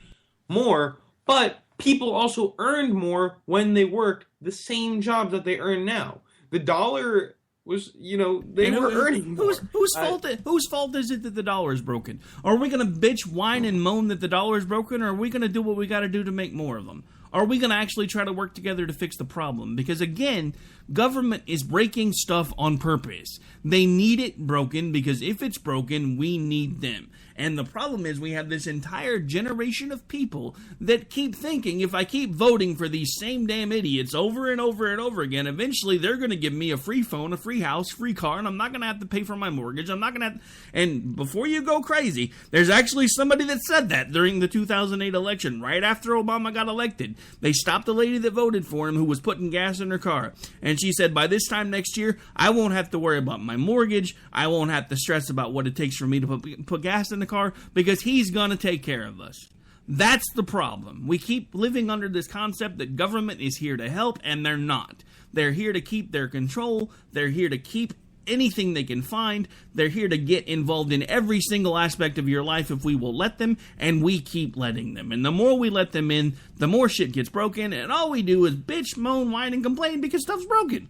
more, but people also earned more when they worked the same jobs that they earn now. The dollar was, they were earning more. Whose fault is it that the dollar is broken? Are we going to bitch, whine, and moan that the dollar is broken, or are we going to do what we got to do to make more of them? Are we going to actually try to work together to fix the problem? Because again, government is breaking stuff on purpose. They need it broken because if it's broken, we need them. And the problem is we have this entire generation of people that keep thinking if I keep voting for these same damn idiots over and over and over again, eventually they're going to give me a free phone, a free house, free car, and I'm not going to have to pay for my mortgage. I'm not going to have to... And before you go crazy, there's actually somebody that said that during the 2008 election, right after Obama got elected. They stopped the lady that voted for him who was putting gas in her car. And she said, by this time next year, I won't have to worry about my mortgage. I won't have to stress about what it takes for me to put gas in the car because he's going to take care of us. That's the problem. We keep living under this concept that government is here to help, and they're not. They're here to keep their control. They're here to keep anything they can find. They're here to get involved in every single aspect of your life if we will let them, and we keep letting them. And the more we let them in, the more shit gets broken, and all we do is bitch, moan, whine, and complain because stuff's broken.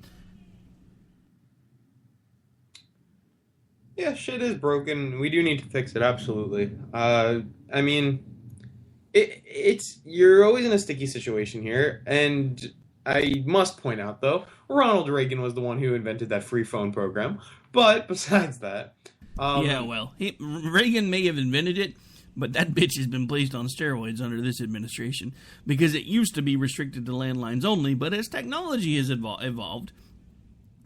Yeah, shit is broken. We do need to fix it, absolutely. I mean, you're always in a sticky situation here, and I must point out, though, Ronald Reagan was the one who invented that free phone program. But besides that... Reagan may have invented it, but that bitch has been placed on steroids under this administration, because it used to be restricted to landlines only, but as technology has evolved,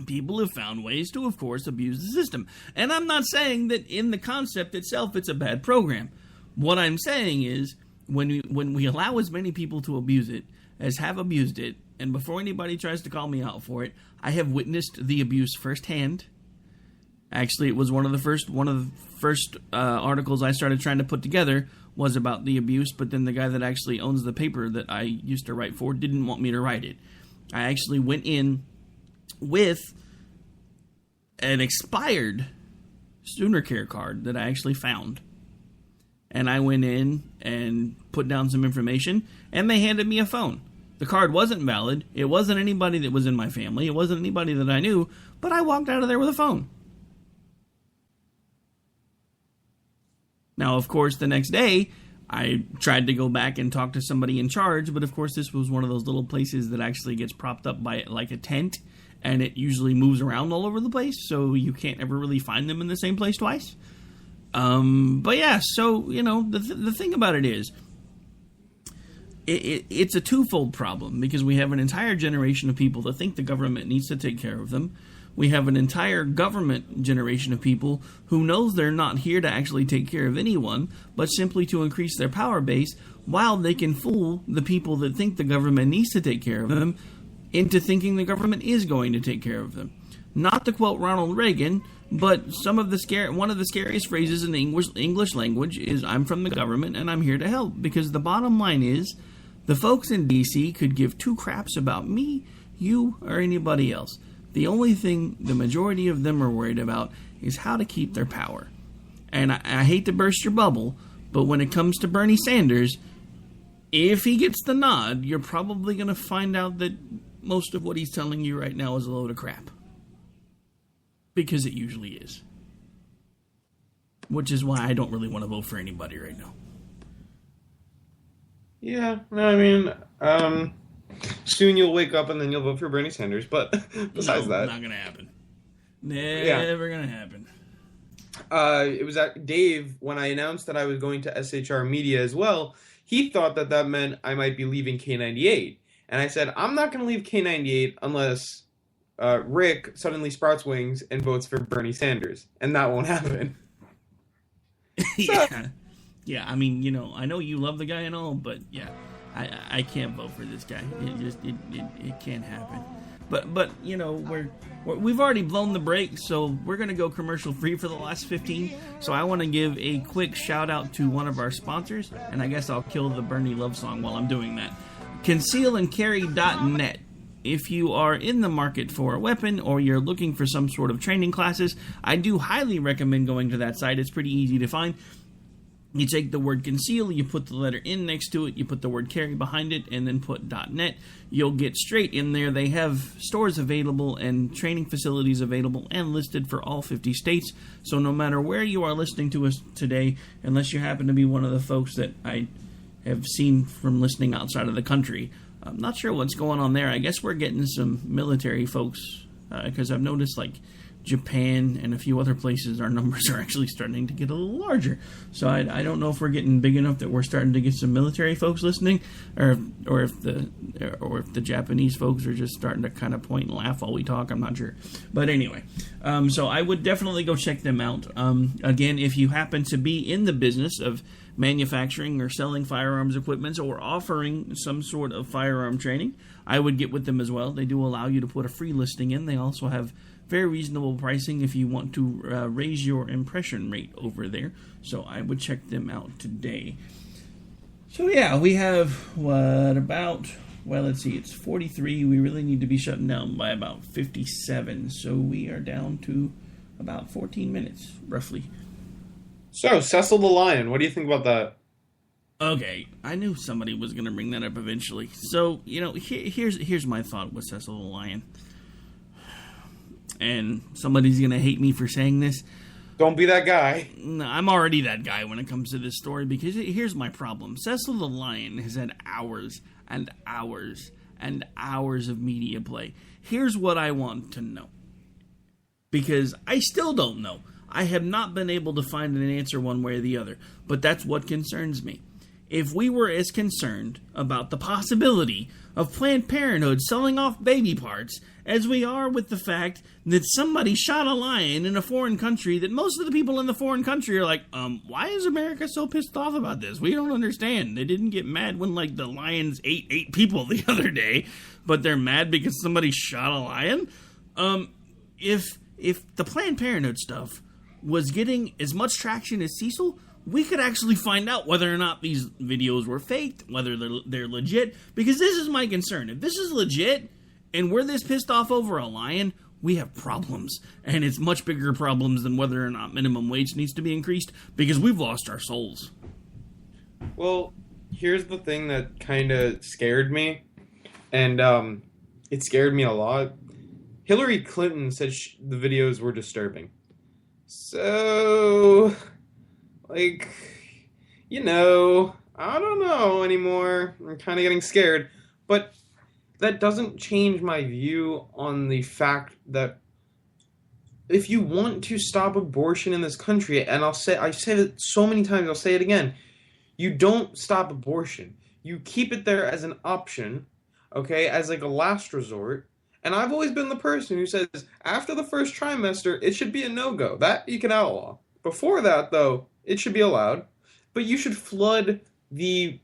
people have found ways to, of course, abuse the system. And I'm not saying that in the concept itself it's a bad program. What I'm saying is, when we allow as many people to abuse it as have abused it, and before anybody tries to call me out for it, I have witnessed the abuse firsthand. Actually, it was one of the first articles I started trying to put together was about the abuse, but then the guy that actually owns the paper that I used to write for didn't want me to write it. I actually went in with an expired Sooner Care card that I actually found. And I went in and put down some information, and they handed me a phone. The card wasn't valid. It wasn't anybody that was in my family. It wasn't anybody that I knew, but I walked out of there with a phone. Now, of course, the next day, I tried to go back and talk to somebody in charge, but of course this was one of those little places that actually gets propped up by like a tent, and it usually moves around all over the place, so you can't ever really find them in the same place twice. But yeah, so, the thing about it is, it's a twofold problem, because we have an entire generation of people that think the government needs to take care of them. We have an entire government generation of people who knows they're not here to actually take care of anyone, but simply to increase their power base, while they can fool the people that think the government needs to take care of them into thinking the government is going to take care of them. Not to quote Ronald Reagan, but one of the scariest phrases in the English language is, "I'm from the government and I'm here to help." Because the bottom line is, the folks in DC could give two craps about me, you, or anybody else. The only thing the majority of them are worried about is how to keep their power. And I hate to burst your bubble, but when it comes to Bernie Sanders, if he gets the nod, you're probably going to find out that most of what he's telling you right now is a load of crap. Because it usually is. Which is why I don't really want to vote for anybody right now. Yeah, no, I mean, soon you'll wake up and then you'll vote for Bernie Sanders, but besides that... not gonna happen. Never gonna happen. It was at Dave, when I announced that I was going to SHR Media as well, he thought that meant I might be leaving K98. And I said, I'm not going to leave K98 unless Rick suddenly sprouts wings and votes for Bernie Sanders. And that won't happen. Yeah. Yeah, I mean, I know you love the guy and all, but yeah, I can't vote for this guy. It can't happen. But we've already blown the break, so we're going to go commercial free for the last 15. So I want to give a quick shout out to one of our sponsors, and I guess I'll kill the Bernie love song while I'm doing that. ConcealAndCarry.net. If you are in the market for a weapon or you're looking for some sort of training classes, I do highly recommend going to that site. It's pretty easy to find. You take the word conceal, you put the letter N next to it, you put the word carry behind it, and then put .net. You'll get straight in there. They have stores available and training facilities available and listed for all 50 states. So no matter where you are listening to us today, unless you happen to be one of the folks that I have seen from listening outside of the country, I'm not sure what's going on there. I guess we're getting some military folks, because I've noticed, like, Japan and a few other places, our numbers are actually starting to get a little larger. So I don't know if we're getting big enough that we're starting to get some military folks listening, or if the Japanese folks are just starting to kind of point and laugh while we talk. I'm not sure. But anyway, so I would definitely go check them out. Again, if you happen to be in the business of manufacturing or selling firearms equipment or offering some sort of firearm training, I would get with them as well. They do allow you to put a free listing in. They also have very reasonable pricing if you want to raise your impression rate over there. So I would check them out today. So yeah, we have let's see, it's 43. We really need to be shutting down by about 57. So we are down to about 14 minutes, roughly. So, Cecil the Lion, what do you think about that? Okay, I knew somebody was going to bring that up eventually. So, here's my thought with Cecil the Lion. And somebody's going to hate me for saying this. Don't be that guy. No, I'm already that guy when it comes to this story, because here's my problem. Cecil the Lion has had hours and hours and hours of media play. Here's what I want to know. Because I still don't know. I have not been able to find an answer one way or the other. But that's what concerns me. If we were as concerned about the possibility of Planned Parenthood selling off baby parts as we are with the fact that somebody shot a lion in a foreign country, that most of the people in the foreign country are like, why is America so pissed off about this? We don't understand. They didn't get mad when, like, the lions ate 8 people the other day, but they're mad because somebody shot a lion? If the Planned Parenthood stuff was getting as much traction as Cecil, we could actually find out whether or not these videos were faked, whether they're legit, because this is my concern. If this is legit, and we're this pissed off over a lion, we have problems. And it's much bigger problems than whether or not minimum wage needs to be increased, because we've lost our souls. Well, here's the thing that kind of scared me, and it scared me a lot. Hillary Clinton said the videos were disturbing. So, like, I don't know anymore. I'm kind of getting scared. But that doesn't change my view on the fact that if you want to stop abortion in this country, and I say it so many times, I'll say it again, you don't stop abortion. You keep it there as an option, okay, as like a last resort. And I've always been the person who says, after the first trimester, it should be a no-go. That you can outlaw. Before that, though, it should be allowed. But you should flood the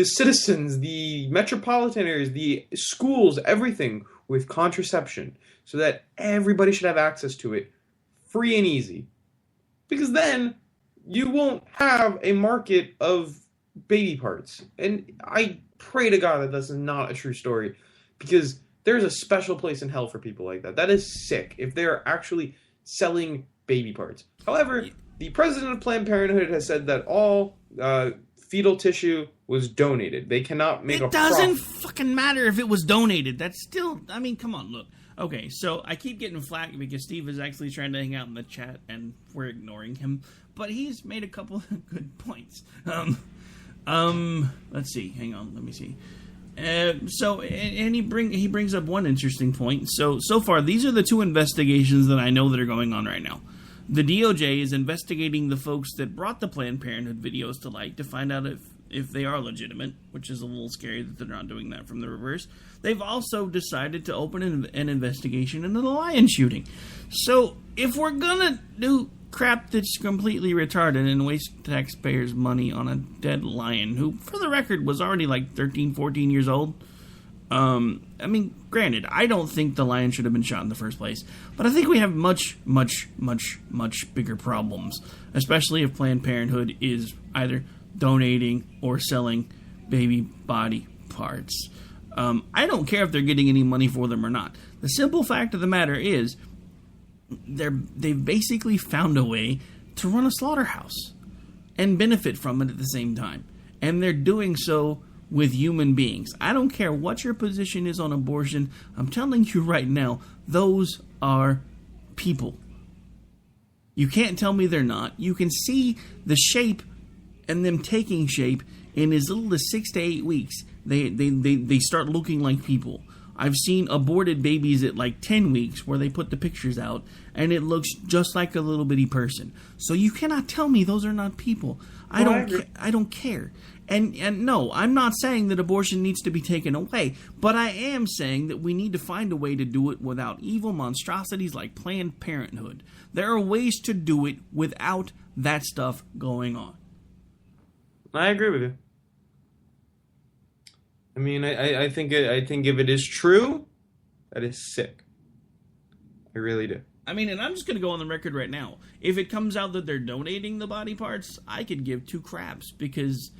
citizens, the metropolitan areas, the schools, everything with contraception, so that everybody should have access to it, free and easy. Because then you won't have a market of baby parts. And I pray to God that this is not a true story, because there's a special place in hell for people like that. That is sick, if they're actually selling baby parts. However, the president of Planned Parenthood has said that all fetal tissue was donated. They cannot make a profit. It doesn't fucking matter if it was donated. That's still, I mean, come on, look. Okay, so I keep getting flack because Steve is actually trying to hang out in the chat and we're ignoring him, but he's made a couple of good points. Let's see. Hang on. Let me see. He brings up one interesting point. So far, these are the two investigations that I know that are going on right now. The DOJ is investigating the folks that brought the Planned Parenthood videos to light to find out if they are legitimate, which is a little scary that they're not doing that from the reverse. They've also decided to open an investigation into the Lion shooting. So if we're gonna do crap that's completely retarded and waste taxpayers' money on a dead lion, who, for the record, was already like 13, 14 years old, I mean, granted, I don't think the lion should have been shot in the first place, but I think we have much, much, much, much bigger problems, especially if Planned Parenthood is either donating or selling baby body parts. I don't care if they're getting any money for them or not. The simple fact of the matter is they've basically found a way to run a slaughterhouse and benefit from it at the same time. And they're doing so with human beings. I don't care what your position is on abortion. I'm telling you right now, those are people. You can't tell me they're not. You can see the shape and them taking shape in as little as 6 to 8 weeks. They start looking like people. I've seen aborted babies at like 10 weeks where they put the pictures out and it looks just like a little bitty person. So you cannot tell me those are not people. I don't care. And no, I'm not saying that abortion needs to be taken away, but I am saying that we need to find a way to do it without evil monstrosities like Planned Parenthood. There are ways to do it without that stuff going on. I agree with you. I mean, I think if it is true, that is sick. I really do. I mean, and I'm just going to go on the record right now. If it comes out that they're donating the body parts, I could give two craps, because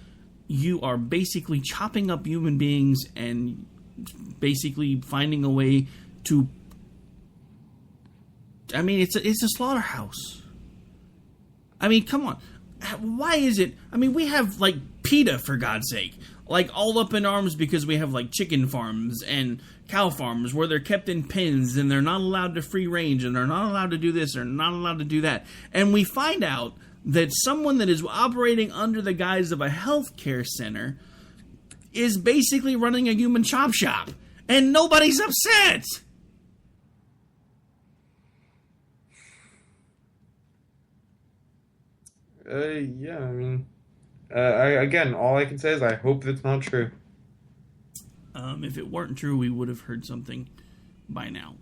you are basically chopping up human beings and basically finding a way to... I mean, it's a slaughterhouse. I mean, come on. Why is it... I mean, we have, like, PETA, for God's sake. Like, all up in arms because we have, like, chicken farms and cow farms where they're kept in pens and they're not allowed to free range and they're not allowed to do this or not allowed to do that. And we find out that someone that is operating under the guise of a healthcare center is basically running a human chop shop. And nobody's upset! Yeah, I mean... again, all I can say is I hope that's not true. If it weren't true, we would have heard something by now.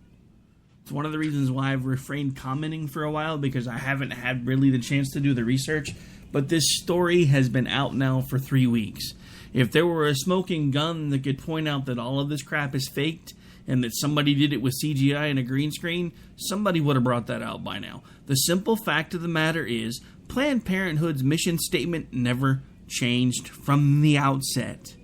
It's one of the reasons why I've refrained commenting for a while, because I haven't had really the chance to do the research. But this story has been out now for 3 weeks. If there were a smoking gun that could point out that all of this crap is faked and that somebody did it with CGI and a green screen, somebody would have brought that out by now. The simple fact of the matter is, Planned Parenthood's mission statement never changed from the outset.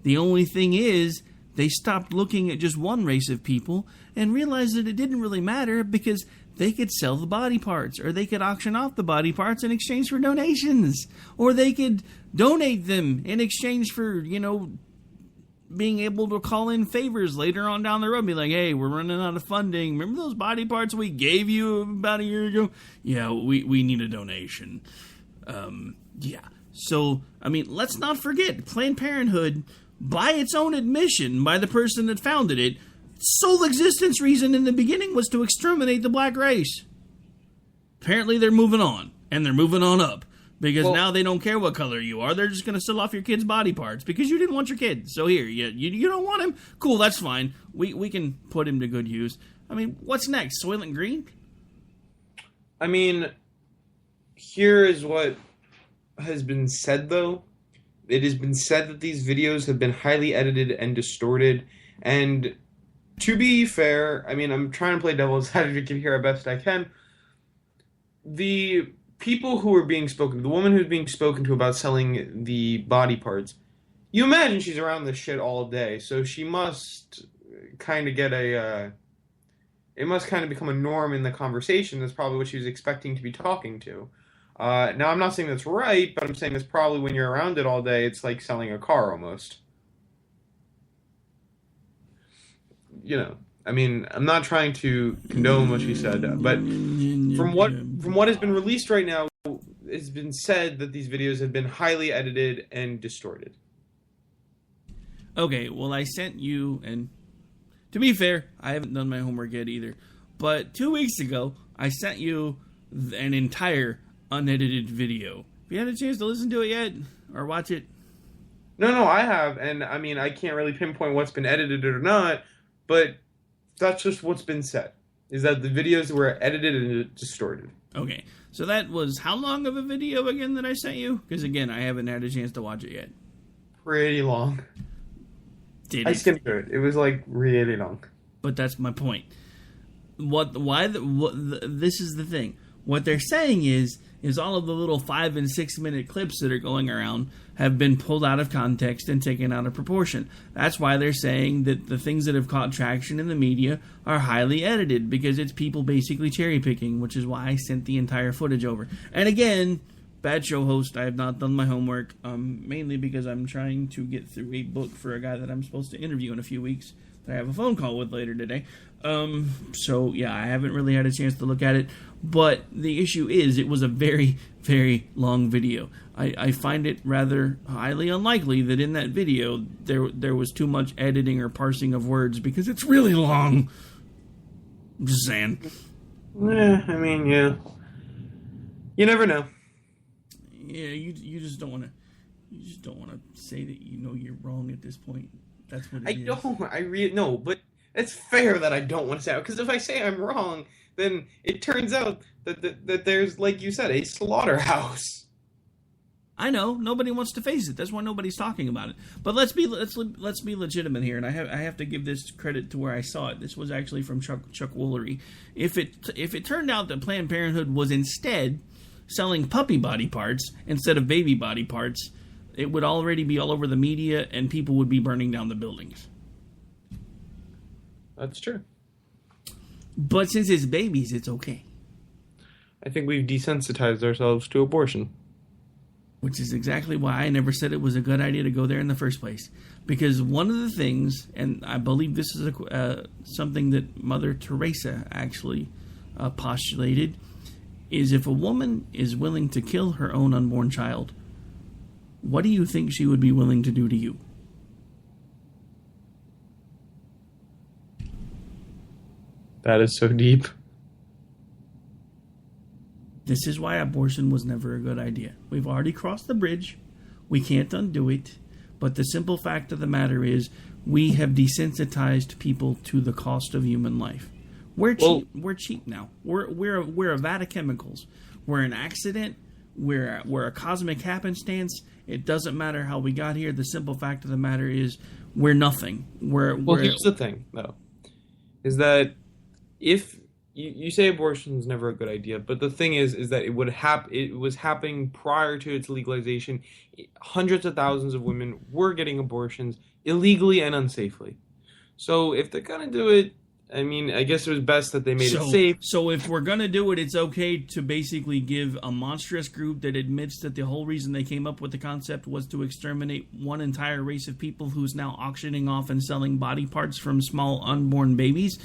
The only thing is, they stopped looking at just one race of people and realized that it didn't really matter because they could sell the body parts, or they could auction off the body parts in exchange for donations, or they could donate them in exchange for, being able to call in favors later on down the road and be like, hey, we're running out of funding. Remember those body parts we gave you about a year ago? Yeah, we need a donation. Yeah. So, I mean, let's not forget, Planned Parenthood, by its own admission, by the person that founded it, sole existence reason in the beginning was to exterminate the black race. Apparently they're moving on, and they're moving on up. Because now they don't care what color you are. They're just going to sell off your kid's body parts because you didn't want your kid. So here, you don't want him? Cool, that's fine. We can put him to good use. I mean, what's next? Soylent Green? I mean, here is what has been said, though. It has been said that these videos have been highly edited and distorted. And to be fair, I mean, I'm trying to play devil's advocate here as best I can. The people who are being spoken to, the woman who's being spoken to about selling the body parts, you imagine she's around this shit all day, so she must kind of get it must kind of become a norm in the conversation. That's probably what she was expecting to be talking to. Now, I'm not saying that's right, but I'm saying that's probably when you're around it all day, it's like selling a car almost. I mean, I'm not trying to condone what she said, but from what has been released right now, it's been said that these videos have been highly edited and distorted. Okay, well, I sent you, and to be fair, I haven't done my homework yet either, but 2 weeks ago, I sent you an entire unedited video. Have you had a chance to listen to it yet, or watch it? No, I have, and I mean, I can't really pinpoint what's been edited or not, but that's just what's been said, is that the videos were edited and distorted. Okay, so that was how long of a video again that I sent you? Because again, I haven't had a chance to watch it yet. Pretty long. I skimmed through it. It was like really long. But that's my point. This is the thing. What they're saying is all of the little 5 and 6 minute clips that are going around have been pulled out of context and taken out of proportion. That's why they're saying that the things that have caught traction in the media are highly edited, because it's people basically cherry picking, which is why I sent the entire footage over. And again, bad show host, I have not done my homework, mainly because I'm trying to get through a book for a guy that I'm supposed to interview in a few weeks that I have a phone call with later today. So yeah, I haven't really had a chance to look at it, but the issue is it was a very, very long video. I find it rather highly unlikely that in that video there was too much editing or parsing of words, because it's really long. I'm just saying. I mean, yeah. You never know. Yeah, you just don't want to say that you know you're wrong at this point. That's what it is. No, but it's fair that I don't want to say it, because if I say I'm wrong, then it turns out that there's, like you said, a slaughterhouse. I know, nobody wants to face it. That's why nobody's talking about it. But let's be legitimate here, and I have to give this credit to where I saw it. This was actually from Chuck Woolery. If it turned out that Planned Parenthood was instead selling puppy body parts instead of baby body parts, it would already be all over the media, and people would be burning down the buildings. That's true. But since it's babies, it's okay. I think we've desensitized ourselves to abortion. Which is exactly why I never said it was a good idea to go there in the first place. Because one of the things, and I believe this is something that Mother Teresa actually postulated, is if a woman is willing to kill her own unborn child, what do you think she would be willing to do to you? That is so deep. This is why abortion was never a good idea. We've already crossed the bridge. We can't undo it. But the simple fact of the matter is we have desensitized people to the cost of human life. We're cheap. We're cheap now. We're a vat of chemicals. We're an accident. We're a cosmic happenstance. It doesn't matter how we got here. The simple fact of the matter is we're nothing. Here's the thing, though, is that if you say abortion is never a good idea, but the thing is that it was happening prior to its legalization. Hundreds of thousands of women were getting abortions illegally and unsafely. So if they're gonna do it, I mean, I guess it was best that they made it safe. So if we're going to do it, it's okay to basically give a monstrous group that admits that the whole reason they came up with the concept was to exterminate one entire race of people who's now auctioning off and selling body parts from small unborn babies.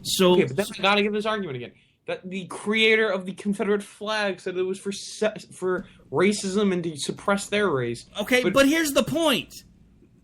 So, okay, but then I got to give this argument again. That the creator of the Confederate flag said it was for racism and to suppress their race. Okay, but here's the point.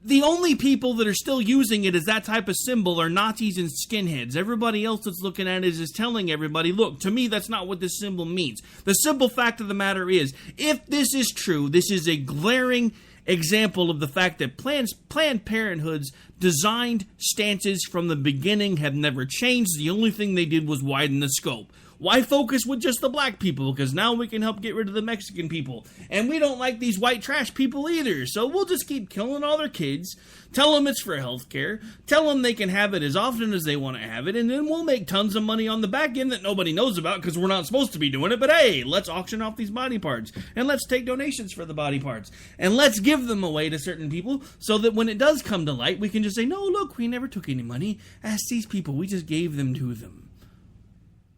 The only people that are still using it as that type of symbol are Nazis and skinheads. Everybody else that's looking at it is telling everybody, look, to me, that's not what this symbol means. The simple fact of the matter is, if this is true, this is a glaring example of the fact that Planned Parenthood's designed stances from the beginning have never changed. The only thing they did was widen the scope. Why focus with just the black people? Because now we can help get rid of the Mexican people. And we don't like these white trash people either. So we'll just keep killing all their kids. Tell them it's for health care. Tell them they can have it as often as they want to have it. And then we'll make tons of money on the back end that nobody knows about because we're not supposed to be doing it. But hey, let's auction off these body parts. And let's take donations for the body parts. And let's give them away to certain people so that when it does come to light, we can just say, no, look, we never took any money. Ask these people. We just gave them to them.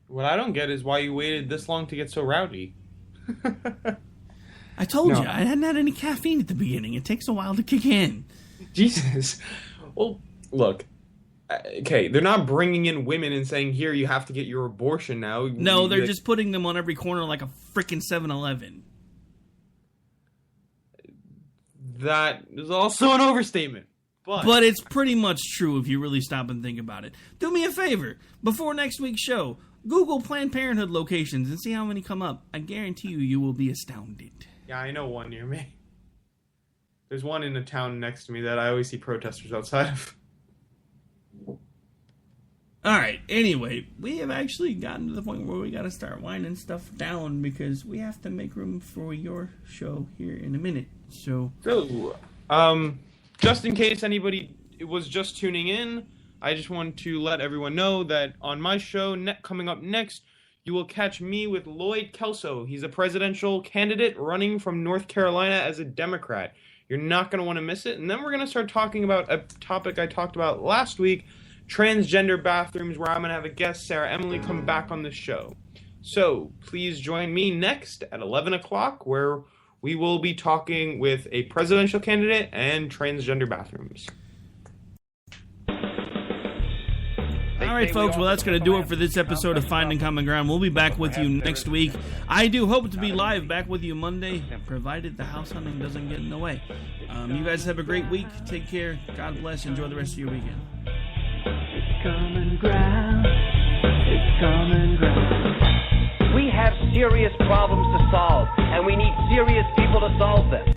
What I don't get is why you waited this long to get so rowdy. I told you, I hadn't had any caffeine at the beginning. It takes a while to kick in. Jesus. Well, look, Okay, they're not bringing in women and saying, here, you have to get your abortion now. No, they're just putting them on every corner like a freaking 7-Eleven. That is also an overstatement. But it's pretty much true if you really stop and think about it. Do me a favor. Before next week's show, Google Planned Parenthood locations and see how many come up. I guarantee you will be astounded. Yeah, I know one near me. There's one in a town next to me that I always see protesters outside of. Alright, anyway, we have actually gotten to the point where we gotta start winding stuff down because we have to make room for your show here in a minute. So, just in case anybody was just tuning in, I just want to let everyone know that on my show coming up next, you will catch me with Lloyd Kelso. He's a presidential candidate running from North Carolina as a Democrat. You're not going to want to miss it. And then we're going to start talking about a topic I talked about last week, transgender bathrooms, where I'm going to have a guest, Sarah Emily, come back on the show. So please join me next at 11 o'clock, where we will be talking with a presidential candidate and transgender bathrooms. All right, folks, well, that's going to do it for this episode of Finding Common Ground. We'll be back with you next week. I do hope to be live back with you Monday, provided the house hunting doesn't get in the way. You guys have a great week. Take care. God bless. Enjoy the rest of your weekend. It's common ground. It's common ground. We have serious problems to solve, and we need serious people to solve them.